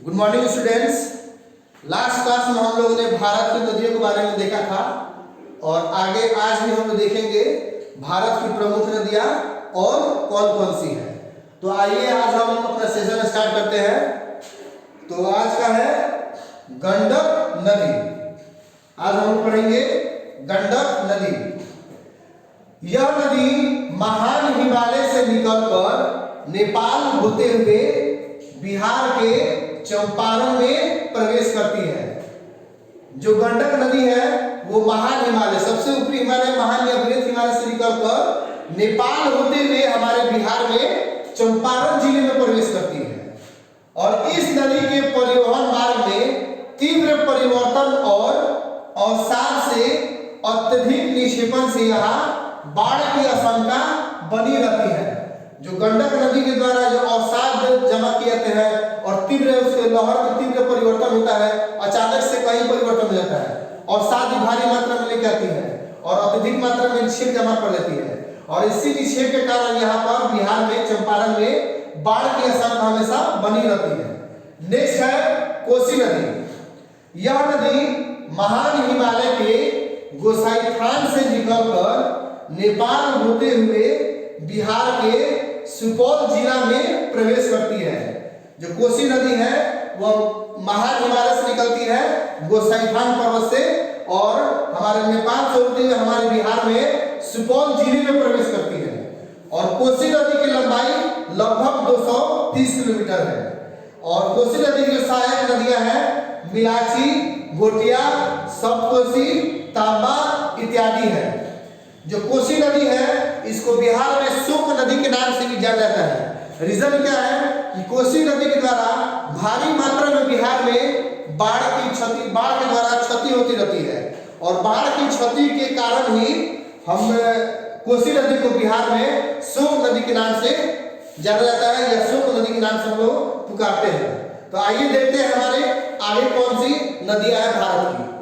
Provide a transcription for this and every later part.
Good morning students. Last class में हम लोगों ने भारत की नदियों के बारे में देखा था और आगे आज भी हम लोग देखेंगे भारत की प्रमुख नदियां और कौन कौन सी है। तो आइए आज हम अपना सेशन स्टार्ट करते हैं। तो आज का है गंडक नदी। आज हम पढ़ेंगे गंडक नदी। यह नदी महान हिमालय से निकलकर नेपाल होते हुए बिहार के चंपारण में प्रवेश करती है। जो गंडक नदी है वो महान हिमालय, सबसे ऊपरी हिमालय, महान या बृहत हिमालय से निकलकर नेपाल होते हुए हमारे बिहार में चंपारण जिले में प्रवेश करती है। और इस नदी के परिवहन मार्ग में तीव्र परिवर्तन और अवसाद से अत्यधिक निक्षेपण से यहाँ बाढ़ की आशंका बनी रहती है। जो गंडक नदी के द्वारा जो अवसाद जमा किए जाते हैं और तीव्र उसके लहर में तीव्र परिवर्तन होता है, अचानक से कहीं परिवर्तन हो जाता है, अवसाद भारी मात्रा में लेकर आती है और अत्यधिक मात्रा में निक्षेप जमा कर लेती है। और इसी निक्षेप के कारण यहाँ पर बिहार में चंपारण में बाढ़ की आशंका हमेशा बनी रहती है। नेक्स्ट है कोसी नदी। यह नदी महान हिमालय के गोसाईथान से निकलकर नेपाल होते हुए बिहार के सुपौल जिला में प्रवेश करती है। जो कोसी नदी है वह महान हिमालय से निकलती है गोसाईथान पर्वत से और हमारे नेपाल से होते हुए हमारे बिहार में सुपौल जिले में प्रवेश करती है। और कोसी नदी की लंबाई लगभग 230 किलोमीटर है। और कोसी नदी की सहायक नदियां हैं मिलाची, घोटिया, सप्तकोसी, तांबा इत्यादि है। जो कोसी नदी है इसको बिहार में शोक नदी के नाम से भी जाना जाता है। रीजन क्या है कि कोसी नदी के द्वारा भारी मात्रा में बिहार में बाढ़ के द्वारा क्षति होती रहती है और बाढ़ की क्षति के कारण ही हम कोसी नदी को बिहार में शोक नदी के नाम से जाना जाता है या शोक नदी के नाम से हम लोग पुकारते हैं। तो आइए देखते हैं हमारे आगे कौन सी नदियां हैं भारत की।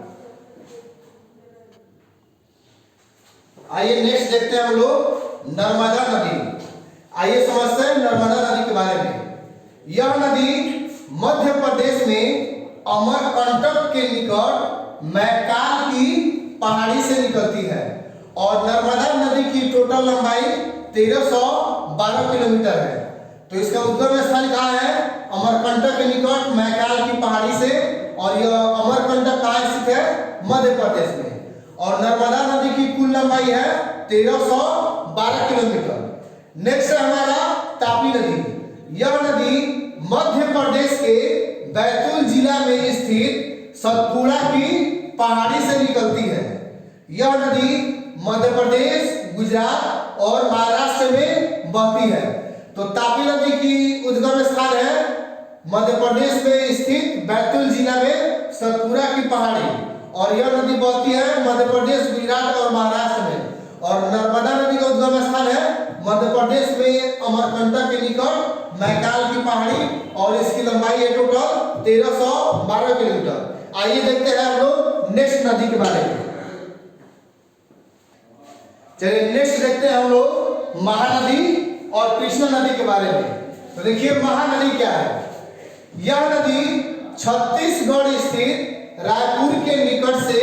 आइए नेक्स्ट देखते हैं हम लोग नर्मदा नदी। आइए समझते हैं नर्मदा नदी के बारे में। यह नदी मध्य प्रदेश में अमरकंटक के निकट मैकाल की पहाड़ी से निकलती है और नर्मदा नदी की टोटल लंबाई 1312 किलोमीटर है। तो इसका उद्गम स्थान कहाँ है? अमरकंटक के निकट मैकाल की पहाड़ी से। और यह अमरकंटक कहाँ स्थित है? मध्य प्रदेश में। और नर्मदा नदी की कुल लंबाई है 1312 किलोमीटर। नेक्स्ट है हमारा तापी नदी। यह नदी मध्य प्रदेश के बैतूल जिला में स्थित सतपुड़ा की पहाड़ी से निकलती है। यह नदी मध्य प्रदेश, गुजरात और महाराष्ट्र में बहती है। तो तापी नदी की उद्गम स्थान है मध्य प्रदेश में स्थित बैतूल जिला में सतपुड़ा की पहाड़ी और यह नदी बहती है मध्य प्रदेश, गुजरात और महाराष्ट्र में। और नर्मदा नदी का उद्गम स्थान है मध्य प्रदेश में अमरकंटक के निकट मैकाल की पहाड़ी और इसकी लंबाई है टोटल 1312 किलोमीटर। आइए देखते हैं हम लोग नेक्स्ट नदी के बारे में। चलिए नेक्स्ट देखते हैं हम लोग महानदी और कृष्णा नदी के बारे में। तो देखिए महानदी क्या है। यह नदी छत्तीसगढ़ स्थित रायपुर के निकट से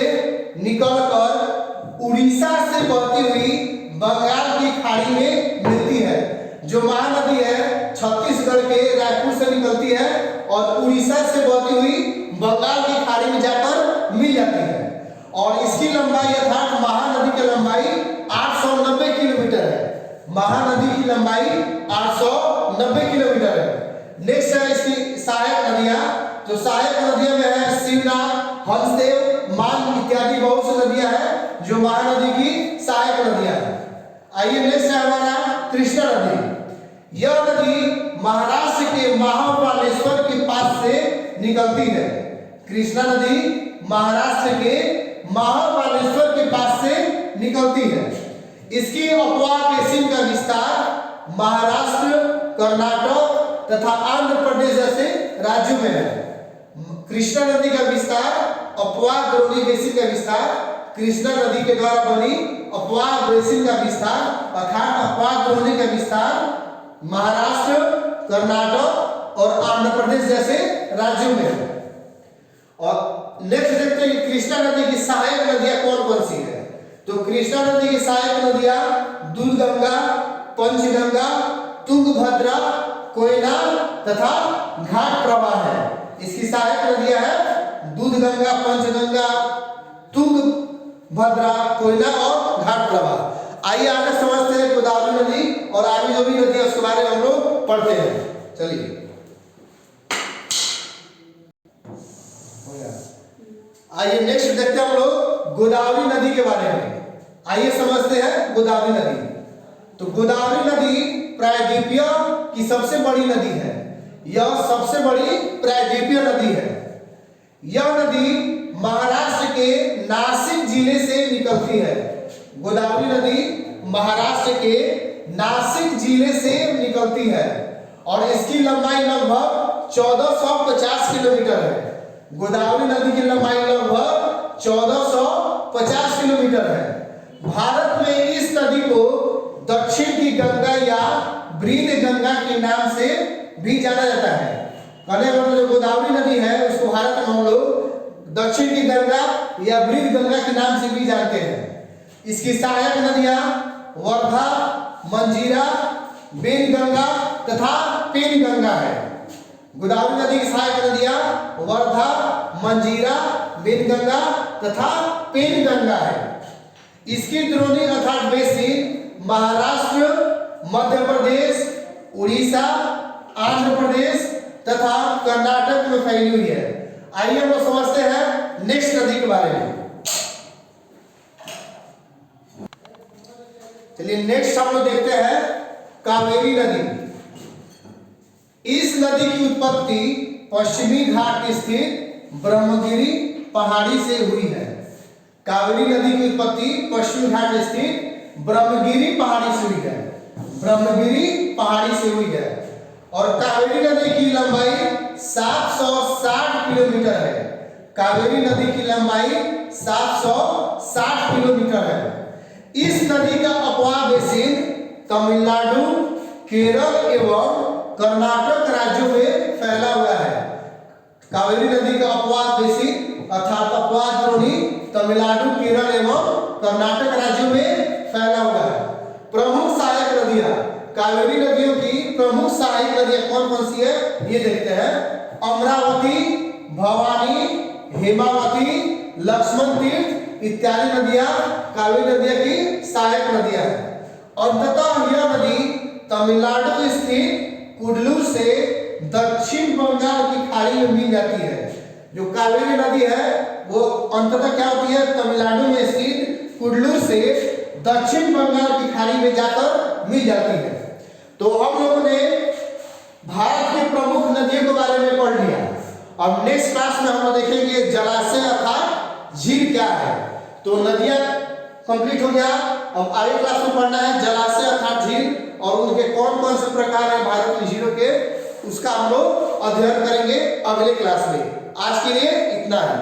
निकलकर उड़ीसा से बहती हुई बंगाल की खाड़ी में मिलती है। जो महानदी है छत्तीसगढ़ के रायपुर से निकलती है और उड़ीसा से बहती हुई बंगाल की खाड़ी में जाकर मिल जाती है। और इसकी लंबाई अर्थात महानदी की लंबाई 890 किलोमीटर है। महानदी की लंबाई 890 किलोमीटर है। नेक्स्ट है इसकी सहायक नदियां। तो सहायक नदियों में है शिवनाथ, हंसदेव, मान इत्यादि बहुत सी नदियां हैं जो महानदी की सहायक नदियां हैं। आइए नेक्स्ट है हमारा कृष्णा नदी। यह नदी महाराष्ट्र के महाकालेश्वर के पास से निकलती है। कृष्णा नदी महाराष्ट्र के महाकालेश्वर के पास से निकलती है। इसकी अपवाह बेसिन का विस्तार महाराष्ट्र, कर्नाटक तथा आंध्र प्रदेश जैसे राज्यों में है। कृष्णा नदी का विस्तार, अपवाह द्रोणी बेसिन का विस्तार, कृष्णा नदी के द्वारा बनी अपवाह बेसिन का विस्तार अर्थात अपवाह द्रोणी का विस्तार महाराष्ट्र, कर्नाटक और आंध्र प्रदेश जैसे राज्यों में है। और नेक्स्ट देखते हैं कि कृष्णा नदी की सहायक नदियां कौन कौन सी है। तो कृष्णा नदी की सहायक नदियां दूधगंगा, पंचगंगा, तुंगभद्रा, कोयना तथा घाट प्रवाह है। इसकी सहायक नदियां है दूधगंगा, पंचगंगा, तुंगभद्रा, कोयना और घाट प्रवाह। आइए आगे समझते हैं गोदावरी नदी और आगे जो भी नदी है उसके बारे में हम लोग पढ़ते हैं। चलिए आइए नेक्स्ट देखते हैं हम लोग गोदावरी नदी के बारे में। आइए समझते हैं गोदावरी नदी। तो गोदावरी नदी प्रायद्वीपीय की सबसे बड़ी नदी है। यह सबसे बड़ी प्रायद्वीपीय नदी है। यह नदी महाराष्ट्र के नासिक जिले से निकलती है। गोदावरी नदी महाराष्ट्र के नासिक जिले से निकलती है और इसकी लंबाई लगभग 1450 किलोमीटर है। गोदावरी नदी की लंबाई लगभग 1450 किलोमीटर है। भारत में इस नदी को दक्षिण की गंगा या ब्रीद गंगा के नाम से भी जाना जाता है। कहने का मतलब जो गोदावरी नदी है उसको भारत में हम लोग दक्षिण की गंगा या ब्रीद गंगा के नाम से भी जानते हैं। इसकी सहायक नदियां वर्धा, मंजीरा, बेनगंगा तथा पेनगंगा है। गोदावरी नदी की सहायक नदियां वर्धा, मंजीरा, बेनगंगा तथा पेनगंगा है। इसकी द्रोणी अर्थात बेसिन महाराष्ट्र, मध्य प्रदेश, उड़ीसा, आंध्र प्रदेश तथा कर्नाटक में फैली हुई है। आइए हम समझते हैं नेक्स्ट नदी के बारे में। चलिए नेक्स्ट हम लोग देखते हैं कावेरी नदी। इस नदी की उत्पत्ति पश्चिमी घाट स्थित ब्रह्मगिरी पहाड़ी से हुई है। कावेरी नदी की उत्पत्ति पश्चिमी घाट स्थित ब्रह्मगिरी पहाड़ी से हुई है। ब्रह्मगिरी पहाड़ी से हुई है और कावेरी नदी की लंबाई 760 किलोमीटर है। कावेरी नदी की लंबाई 760 किलोमीटर है। इस नदी का अपवाह बेसिन तमिलनाडु, केरल एवं कर्नाटक राज्यों में फैला हुआ है। कावेरी नदी का अपवाह बेसिन अर्थात अपवाह द्रोणी तमिलनाडु, केरल एवं कर्नाटक राज्यों में फैला हुआ है। प्रमुख सहायक नदियां, कावेरी नदियों की प्रमुख सहायक नदियां कौन कौन सी है ये देखते हैं। अमरावती, भवानी, हेमावती, लक्ष्मण तीर्थ इत्यादि नदियां कावेरी नदियां की सहायक नदियां हैं। अंततः यह नदी तमिलनाडु स्थित कुडलूर से दक्षिण बंगाल की खाड़ी में मिल जाती है। जो कावेरी नदी है वो अंततः क्या होती है, तमिलनाडु में स्थित कुडलूर से दक्षिण बंगाल की खाड़ी में जाकर मिल जाती है। तो हम लोगों ने भारत की प्रमुख नदियों के बारे में पढ़ लिया। अब नेक्स्ट क्लास में हम लोग देखेंगे जलाशय अर्थात झील क्या है। तो नदियां कंप्लीट हो गया। अब आगे क्लास में पढ़ना है जलाशय अर्थात झील और उनके कौन कौन से प्रकार है भारत की झीलों के, उसका हम लोग अध्ययन करेंगे अगले क्लास में। आज के लिए इतना है।